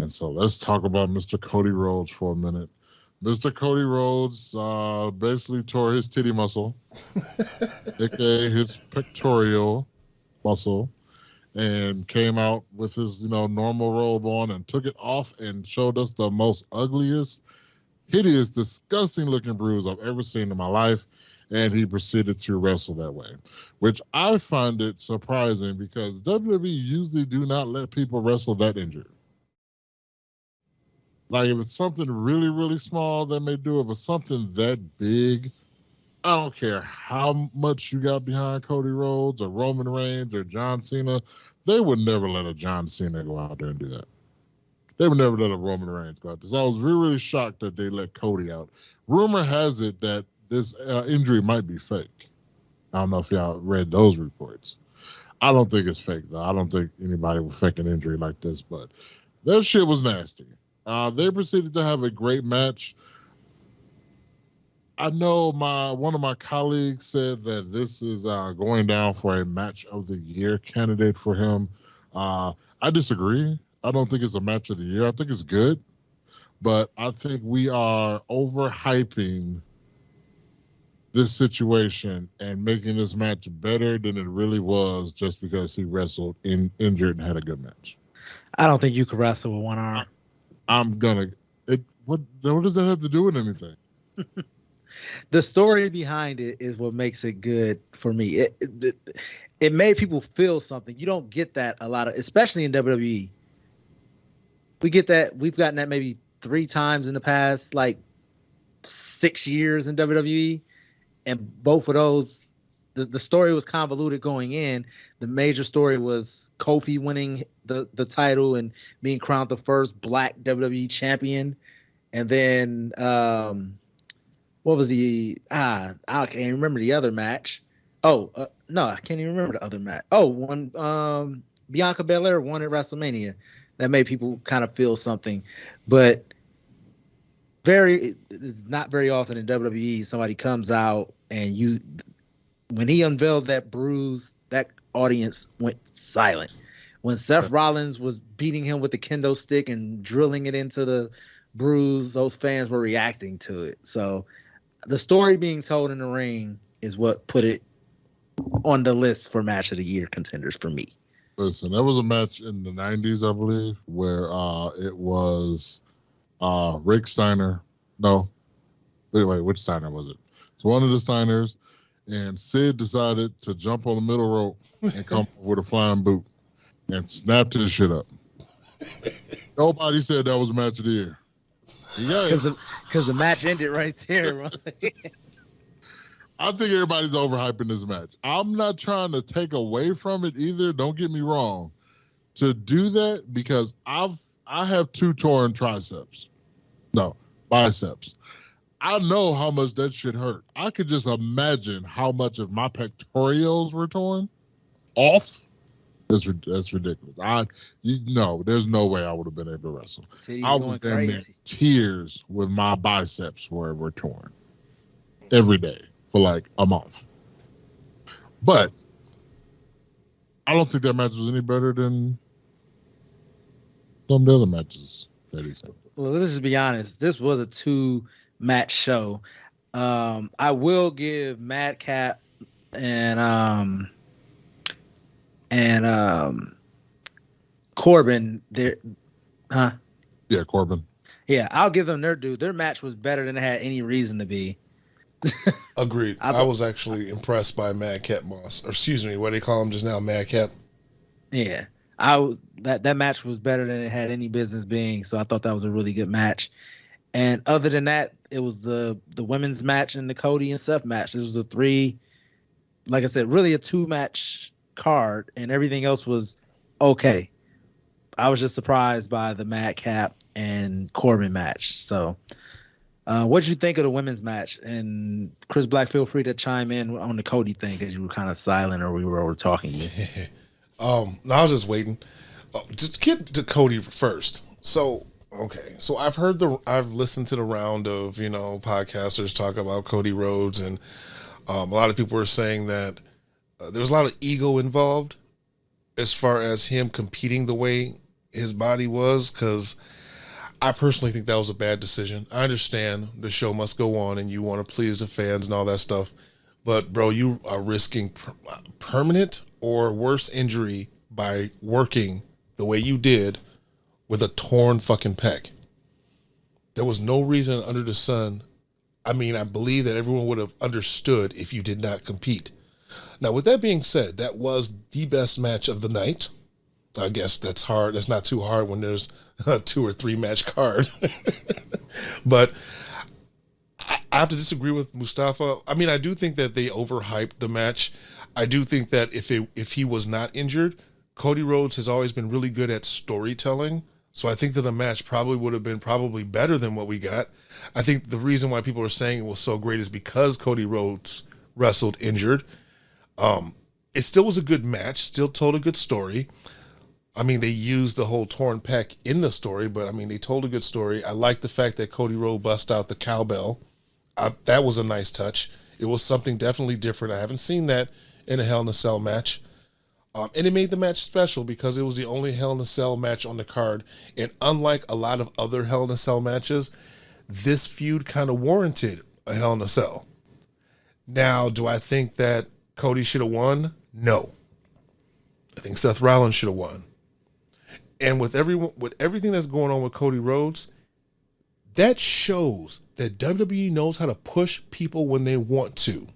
And so let's talk about Mr. Cody Rhodes for a minute. Mr. Cody Rhodes basically tore his titty muscle, aka his pectoral muscle, and came out with his normal robe on and took it off and showed us the most ugliest, hideous, disgusting looking bruise I've ever seen in my life. And he proceeded to wrestle that way, which I find it surprising because WWE usually do not let people wrestle that injured. Like if it's something really, really small, they may do it, but something that big, I don't care how much you got behind Cody Rhodes or Roman Reigns or John Cena, they would never let a John Cena go out there and do that. They would never let a Roman Reigns go out there. So I was really, really shocked that they let Cody out. Rumor has it that this injury might be fake. I don't know if y'all read those reports. I don't think it's fake, though. I don't think anybody would fake an injury like this, but that shit was nasty. They proceeded to have a great match. I know one of my colleagues said that this is going down for a match of the year candidate for him. I disagree. I don't think it's a match of the year. I think it's good, but I think we are overhyping this situation and making this match better than it really was just because he wrestled injured and had a good match. I don't think you could wrestle with one arm. What does that have to do with anything? The story behind it is what makes it good for me. It made people feel something. You don't get that a lot of, especially in WWE. We get that. We've gotten that maybe 3 times in the past, like 6 years in WWE. And both of those, the story was convoluted going in. The major story was Kofi winning the title and being crowned the first Black WWE champion. And then what was the I can't even remember the other match. No, I can't even remember the other match. When Bianca Belair won at WrestleMania. That made people kind of feel something. But not very often in WWE somebody comes out and when he unveiled that bruise, that audience went silent. When Seth Rollins was beating him with the kendo stick and drilling it into the bruise, those fans were reacting to it. So the story being told in the ring is what put it on the list for match of the year contenders for me. Listen, there was a match in the 90s, I believe, where it was Rick Steiner. No. Wait, which Steiner was it? It's one of the Steiners, and Sid decided to jump on the middle rope and come with a flying boot and snapped his shit up. Nobody said that was a match of the year. Because the match ended right there. I think everybody's overhyping this match. I'm not trying to take away from it either. Don't get me wrong. To do that, because I have 2 torn biceps. I know how much that shit hurt. I could just imagine how much of my pectorals were torn off. That's ridiculous. There's no way I would have been able to wrestle. I was in tears with my biceps were torn every day for like a month. But I don't think that match was any better than some of the other matches that he said. Well, let's just be honest. This was a 2-match show. I will give Madcap and Corbin their Yeah, Corbin. Yeah, I'll give them their due. Their match was better than it had any reason to be. Agreed. I was actually impressed by Madcap Moss. Or excuse me, what do they call him just now? Madcap? Yeah. That match was better than it had any business being, so I thought that was a really good match. And other than that, it was the women's match and the Cody and Seth match. This was like I said, really a 2-match card, and everything else was okay. I was just surprised by the Madcap and Corbin match. So what did you think of the women's match? And Chris Black, feel free to chime in on the Cody thing because you were kind of silent or we were over talking to you. I was just waiting. Just get to Cody first. So, okay. So I've listened to the round of, podcasters talk about Cody Rhodes, and a lot of people are saying that there's a lot of ego involved as far as him competing the way his body was, because I personally think that was a bad decision. I understand the show must go on and you want to please the fans and all that stuff. But, bro, you are risking permanent or worse injury by working the way you did with a torn fucking pec. There was no reason under the sun. I mean, I believe that everyone would have understood if you did not compete. Now, with that being said, that was the best match of the night. I guess that's hard. That's not too hard when there's a 2 or 3 match card. But I have to disagree with Mustafa. I mean, I do think that they overhyped the match. I do think that if he was not injured, Cody Rhodes has always been really good at storytelling. So I think that the match probably would have been better than what we got. I think the reason why people are saying it was so great is because Cody Rhodes wrestled injured. It still was a good match, still told a good story. I mean, they used the whole torn pec in the story, but I mean, they told a good story. I like the fact that Cody Rhodes bust out the cowbell. That was a nice touch. It was something definitely different. I haven't seen that in a Hell in a Cell match. And it made the match special because it was the only Hell in a Cell match on the card. And unlike a lot of other Hell in a Cell matches, this feud kind of warranted a Hell in a Cell. Now, do I think that Cody should have won? No. I think Seth Rollins should have won. And with everything that's going on with Cody Rhodes, that shows that WWE knows how to push people when they want to.